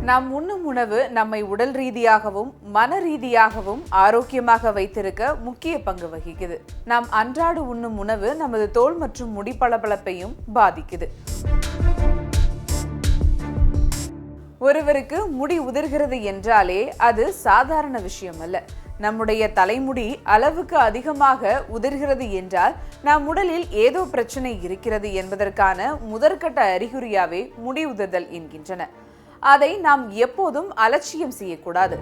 நாம் உண்ணும் உணவு நம்மை உடல் ரீதியாகவும் மன ரீதியாகவும் ஆரோக்கியமாக வைத்திருக்க முக்கிய பங்கு வகிக்குது. நாம் அன்றாட உண்ணும் உணவு நமது தோல் மற்றும் முடி பளபளப்பையும் பாதிக்குது. ஒருவருக்கு முடி உதிர்கிறது என்றாலே அது சாதாரண விஷயம் அல்ல. நம்முடைய தலைமுடி அளவுக்கு அதிகமாக உதிர்கிறது என்றால் நம் உடலில் ஏதோ பிரச்சனை இருக்கிறது என்பதற்கான முதற்கட்ட அறிகுறியாவே முடி உதிர்தல் என்கின்றன. அதை நாம் எப்போதும் அலட்சியம் செய்யக்கூடாது.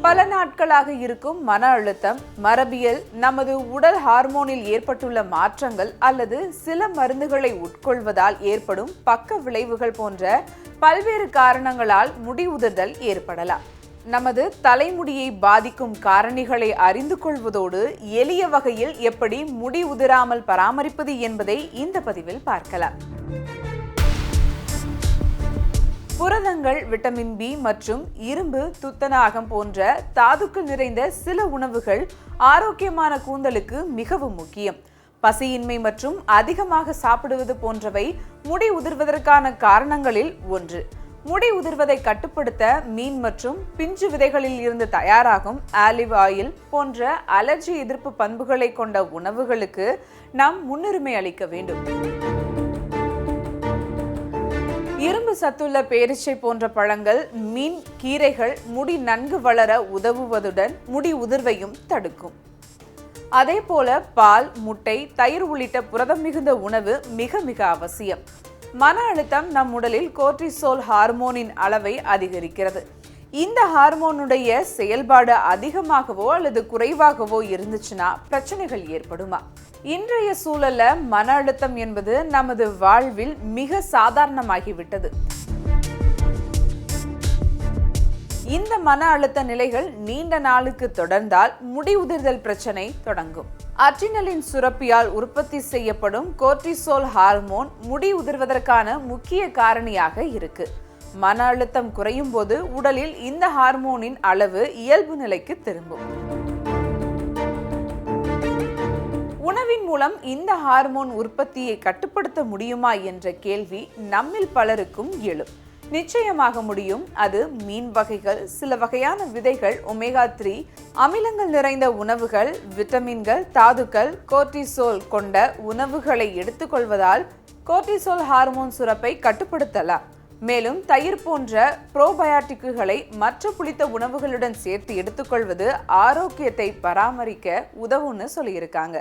பல நாட்களாக இருக்கும் மன அழுத்தம், மரபியல், நமது உடல் ஹார்மோனில் ஏற்பட்டுள்ள மாற்றங்கள் அல்லது சில மருந்துகளை உட்கொள்வதால் ஏற்படும் பக்க விளைவுகள் போன்ற பல்வேறு காரணங்களால் முடி உதிர்தல் ஏற்படலாம். நமது தலைமுடியை பாதிக்கும் காரணிகளை அறிந்து கொள்வதோடு எளிய வகையில் எப்படி முடி உதிராமல் பராமரிப்பது என்பதை இந்த பதிவில் பார்க்கலாம். புரதங்கள், விட்டமின் பி மற்றும் இரும்பு, துத்தநாகம் போன்ற தாதுக்கள் நிறைந்த சில உணவுகள் ஆரோக்கியமான கூந்தலுக்கு மிகவும் முக்கியம். பசியின்மை மற்றும் அதிகமாக சாப்பிடுவது போன்றவை முடி உதிர்வதற்கான காரணங்களில் ஒன்று. முடி உதிர்வதை கட்டுப்படுத்த மீன் மற்றும் பிஞ்சு விதைகளில் இருந்து தயாராகும் ஆலிவ் ஆயில் போன்ற அலர்ஜி எதிர்ப்பு பண்புகளை கொண்ட உணவுகளுக்கு நாம் முன்னுரிமை அளிக்க வேண்டும். இரும்பு சத்துள்ள பேரிச்சை போன்ற பழங்கள், மீன், கீரைகள் முடி நன்கு வளர உதவுவதுடன் முடி உதிர்வையும் தடுக்கும். அதே போல பால், முட்டை, தயிர் உள்ளிட்ட புரதம் மிகுந்த உணவு மிக மிக அவசியம். மன அழுத்தம் நம் உடலில் கோர்டிசோல் ஹார்மோனின் அளவை அதிகரிக்கிறது. இந்த ஹார்மோனுடைய செயல்பாடு அதிகமாகவோ அல்லது குறைவாகவோ இருந்துச்சுன்னா பிரச்சனைகள் ஏற்படுமா? இன்றைய சூழல்ல மன அழுத்தம் என்பது நமது வாழ்வில் மிக சாதாரணமாகிவிட்டது. இந்த மன அழுத்த நிலைகள் நீண்ட நாளுக்கு தொடர்ந்தால் முடி உதிர்தல் பிரச்சனை தொடங்கும். அட்ரினலின் சுரப்பியால் உற்பத்தி செய்யப்படும் கோர்டிசோல் ஹார்மோன் முடி உதிர்வதற்கான முக்கிய காரணியாக இருக்கு. மன அழுத்தம் குறையும் போது உடலில் இந்த ஹார்மோனின் அளவு இயல்பு நிலைக்கு திரும்பும். உணவின் மூலம் இந்த ஹார்மோன் உற்பத்தியை கட்டுப்படுத்த முடியுமா என்ற கேள்வி நம்மில் பலருக்கும் எழும். நிச்சயமாக முடியும். அது மீன் வகைகள், சில வகையான விதைகள், ஒமேகா 3 அமிலங்கள் நிறைந்த உணவுகள், விட்டமின்கள், தாதுக்கள், கோர்டிசோல் கொண்ட உணவுகளை எடுத்துக்கொள்வதால் கோர்டிசோல் ஹார்மோன் சுரப்பை கட்டுப்படுத்தலாம். மேலும் தயிர் போன்ற புரோபயாட்டிக்குகளை மற்ற புளித்த உணவுகளுடன் சேர்த்து எடுத்துக்கொள்வது ஆரோக்கியத்தை பராமரிக்க உதவும்னு சொல்லியிருக்காங்க.